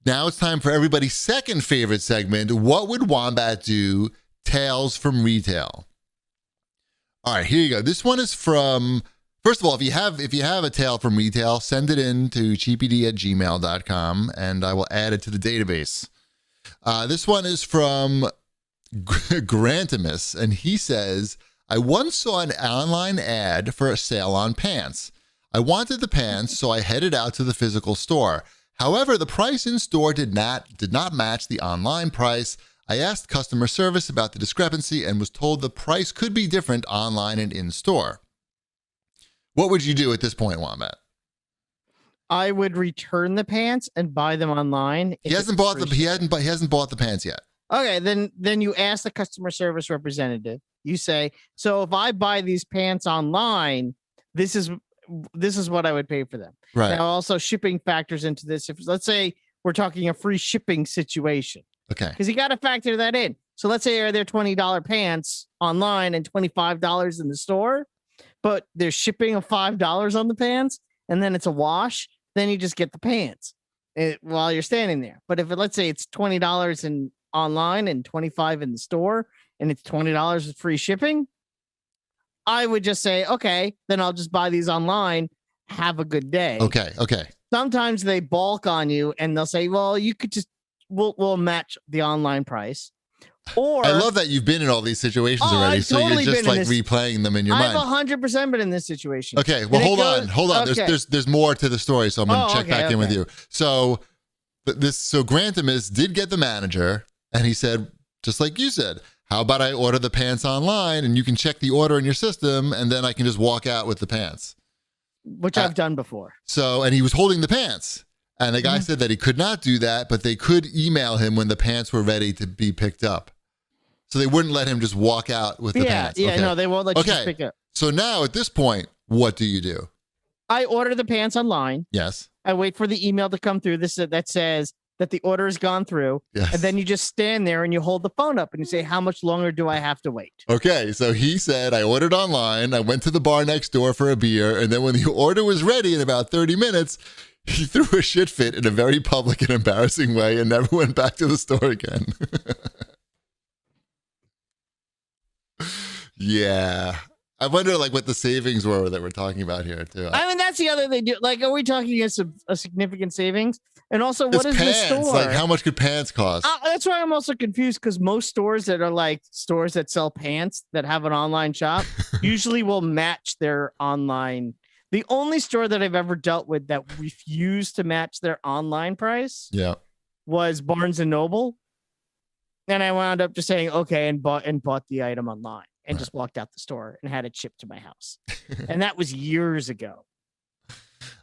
Now it's time for everybody's second favorite segment. What would Wombat do? Tales from Retail. All right, here you go. This one is from, first of all, if you have a tale from retail, send it in to cheapyd@gmail.com and I will add it to the database. This one is from Grantimus, and he says, I once saw an online ad for a sale on pants. I wanted the pants, so I headed out to the physical store. However, the price in store did not match the online price. I asked customer service about the discrepancy and was told the price could be different online and in store. What would you do at this point, Wombat? I would return the pants and buy them online. He hasn't bought the pants yet. Okay, then you ask the customer service representative. You say, so if I buy these pants online, this is what I would pay for them. Right. Now, also shipping factors into this. If let's say we're talking a free shipping situation. Okay. Because you got to factor that in. So let's say they're $20 pants online and $25 in the store, but there's shipping of $5 on the pants, and then it's a wash. Then you just get the pants while you're standing there. But if let's say it's $20 in online and $25 in the store, and it's $20 with free shipping, I would just say, okay, then I'll just buy these online. Have a good day. Okay. Sometimes they balk on you and they'll say, well, you could just, we'll match the online price. Or I love that you've been in all these situations already. I've so totally you're just like replaying them in your mind. I've 100% been in this situation. Okay. Well, hold on. Okay. There's more to the story. So I'm going to check back in with you. So Grantimus did get the manager, and he said, just like you said, how about I order the pants online and you can check the order in your system, and then I can just walk out with the pants. Which I've done before. So, and he was holding the pants. And the guy said that he could not do that, but they could email him when the pants were ready to be picked up. So they wouldn't let him just walk out with the pants. Yeah, no, they won't let you just pick up. So now at this point, what do you do? I order the pants online. Yes. I wait for the email to come through. That says that the order has gone through. Yes. And then you just stand there and you hold the phone up and you say, how much longer do I have to wait? Okay. So he said, I ordered online. I went to the bar next door for a beer. And then when the order was ready in about 30 minutes, he threw a shit fit in a very public and embarrassing way and never went back to the store again. Yeah. I wonder what the savings were that we're talking about here too. I mean, that's the other thing. Are we talking a significant savings? And also, what is the store? How much could pants cost? That's why I'm also confused, because most stores that are stores that sell pants that have an online shop usually will match their online. The only store that I've ever dealt with that refused to match their online price was Barnes and Noble. And I wound up just saying, okay, and bought the item online and just walked out the store and had it shipped to my house. And that was years ago.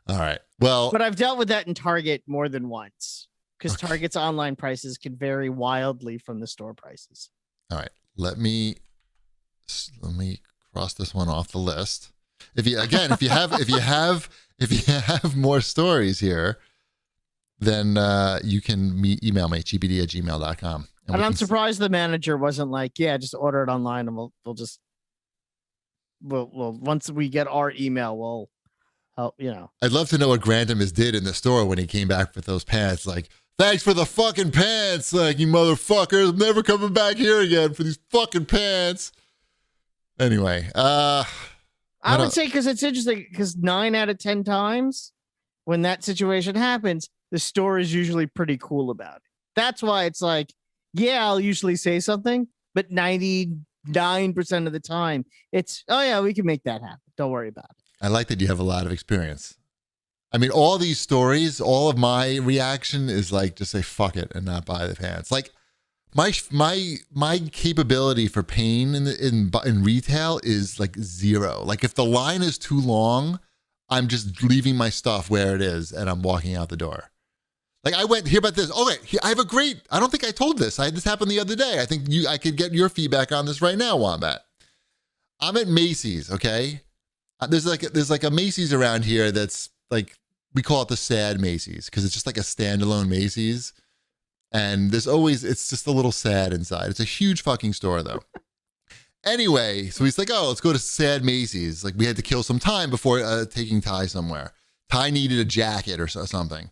All right. Well, but I've dealt with that in Target more than once, because Target's online prices can vary wildly from the store prices. All right. Let me cross this one off the list. If you have more stories here, then you can email me cheapyd@gmail.com. And I'm surprised the manager wasn't like, yeah, just order it online and we'll once we get our email, we'll help, I'd love to know what Grantimus did in the store when he came back with those pants. Like, thanks for the fucking pants. Like, you motherfuckers, I'm never coming back here again for these fucking pants. Anyway, I would say, because it's interesting, because 9 out of 10 times when that situation happens, the store is usually pretty cool about it. That's why it's like, yeah, I'll usually say something, but 99% of the time it's, oh yeah, we can make that happen. Don't worry about it. I like that you have a lot of experience. I mean, all these stories, all of my reaction is just say fuck it and not buy the pants. Like my capability for pain in retail is zero. Like if the line is too long, I'm just leaving my stuff where it is and I'm walking out the door. Like I went, hear about this. Oh wait, I don't think I told this. This happened the other day. I think I could get your feedback on this right now, Wombat. I'm at Macy's, okay? There's a Macy's around here that's we call it the sad Macy's because it's just a standalone Macy's. And it's just a little sad inside. It's a huge fucking store though. Anyway, so he's like, oh, let's go to sad Macy's. We had to kill some time before taking Ty somewhere. Ty needed a jacket or something.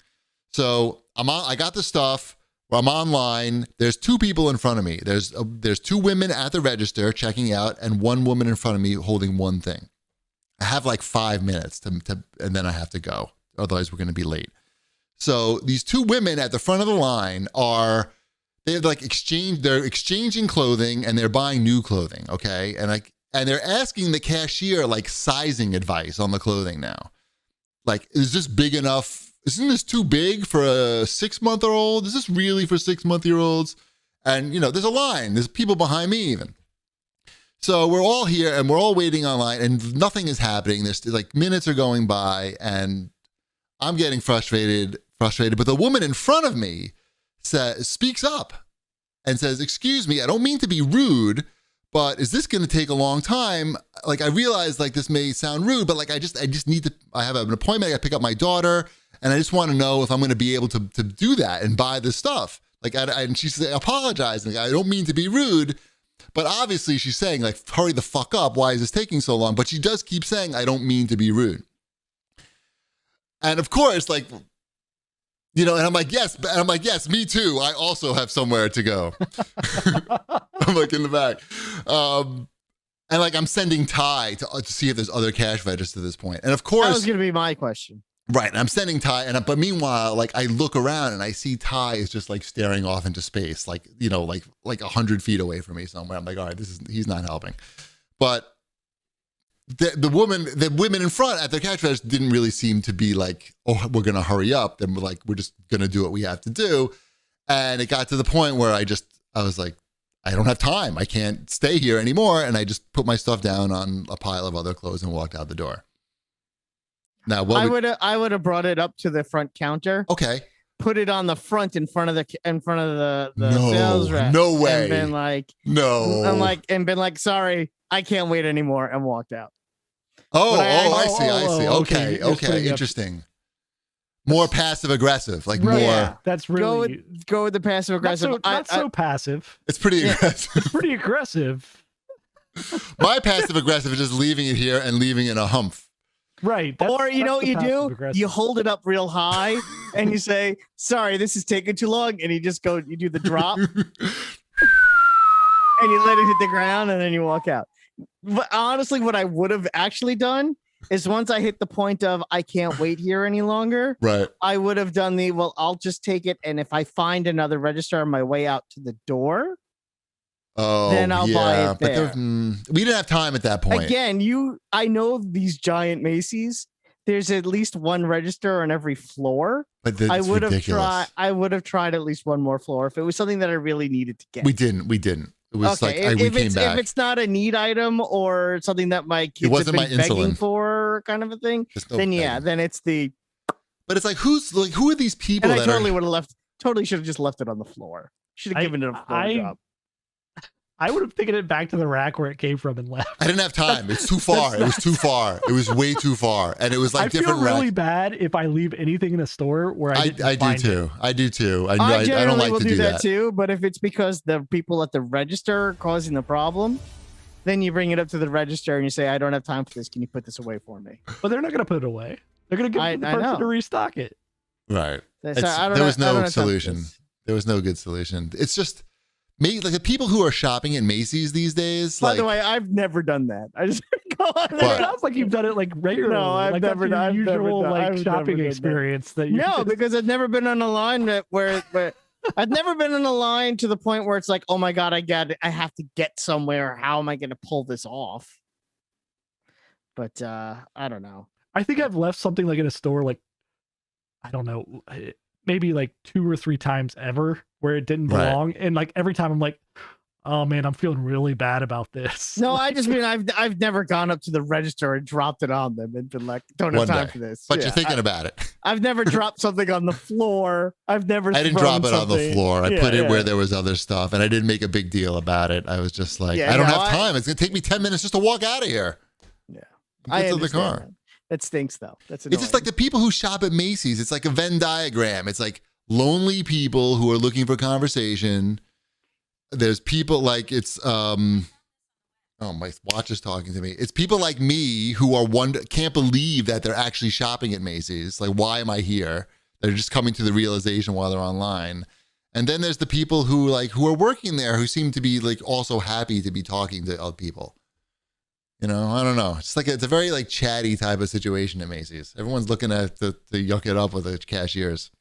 So I got the stuff. I'm online. There's two people in front of me. There's two women at the register checking out, and one woman in front of me holding one thing. I have like 5 minutes to and then I have to go. Otherwise, we're going to be late. So these two women at the front of the line they're exchanging clothing and they're buying new clothing. Okay, and they're asking the cashier like sizing advice on the clothing now. Like, is this big enough? Isn't this too big for a 6-month-old? Is this really for 6-month-olds? And, there's a line. There's people behind me even. So we're all here and we're all waiting online and nothing is happening. There's like minutes are going by and I'm getting frustrated. But the woman in front of me speaks up and says, "Excuse me, I don't mean to be rude, but is this going to take a long time? Like, I realize like this may sound rude, but like I just need to. I have an appointment. I got to pick up my daughter, and I just want to know if I'm going to be able to do that and buy this stuff." Like, and she's apologizing. I don't mean to be rude, but obviously she's saying like, "Hurry the fuck up! Why is this taking so long?" But she does keep saying, "I don't mean to be rude." And of course, like. And I'm like, yes, me too. I also have somewhere to go. I'm like in the back. And like, I'm sending Ty to see if there's other cash registers at this point. And of course. That was going to be my question. Right. And I'm sending Ty. But meanwhile, like I look around and I see Ty is just like staring off into space, like, like 100 feet away from me somewhere. I'm like, all right, he's not helping. But the women in front at the cash register didn't really seem to be like, oh, we're going to hurry up. Then we're just going to do what we have to do. And it got to the point where I was like, I don't have time. I can't stay here anymore. And I just put my stuff down on a pile of other clothes and walked out the door. Now, I would have brought it up to the front counter. Okay. Put it on the front in front of the sales rep. No way. And been like, no. And been like, sorry, I can't wait anymore, and walked out. I see. Okay. Interesting. More passive aggressive, like more. Yeah, that's really go with the passive aggressive. Not so passive. It's pretty aggressive. It's pretty aggressive. My passive aggressive is just leaving it here and leaving it in a humph. Right. Or you know what you do? You hold it up real high and you say, "Sorry, this is taking too long," and you do the drop, and you let it hit the ground, and then you walk out. But honestly, what I would have actually done is once I hit the point of I can't wait here any longer, right? I would have done I'll just take it, and if I find another register on my way out to the door, then I'll buy it there. But we didn't have time at that point. Again, I know these giant Macy's. There's at least one register on every floor. But I would have tried at least one more floor if it was something that I really needed to get. We didn't. It was okay. We came back. If it's not a need item or something that my kids have been begging for, kind of a thing, then it's the. But it's like who are these people? And I totally would have left. Totally should have just left it on the floor. Should have given it a floor job. I would have taken it back to the rack where it came from and left. I didn't have time. It's too far. It was too far. It was way too far, and it was like different. I feel really bad if I leave anything in a store where I do too. I do too. I don't like will to do that too. But if it's because the people at the register are causing the problem, then you bring it up to the register and you say, "I don't have time for this. Can you put this away for me?" But they're not going to put it away. They're going to give it to the person to restock it. Right. There was no solution. There was no good solution. It's just. Like the people who are shopping at Macy's these days. By the way, I've never done that. I just go on there. It sounds like you've done it like regularly. No, I've never done usual shopping experience that you. No, because I've never been on a line where I've never been on a line to the point where it's like, oh my god, I have to get somewhere. How am I going to pull this off? But I don't know. I think I've left something like in a store, like I don't know, maybe like 2 or 3 times ever where it didn't belong. Right. And like every time I'm like, oh man, I'm feeling really bad about this. No, I just mean I've never gone up to the register and dropped it on them and been like, don't have time for this. But you're thinking about it. I've never dropped something on the floor. I didn't drop it on the floor. I put it where there was other stuff and I didn't make a big deal about it. I was just like, I don't have time. It's going to take me 10 minutes just to walk out of here. Yeah. Get to the car. That stinks though. It's just like the people who shop at Macy's. It's like a Venn diagram. It's like lonely people who are looking for conversation. There's people like my watch is talking to me. It's people like me who are can't believe that they're actually shopping at Macy's. Like, why am I here? They're just coming to the realization while they're online. And then there's the people who are working there who seem to be like also happy to be talking to other people. You know, I don't know. It's a very like chatty type of situation at Macy's. Everyone's looking to yuck it up with the cashiers.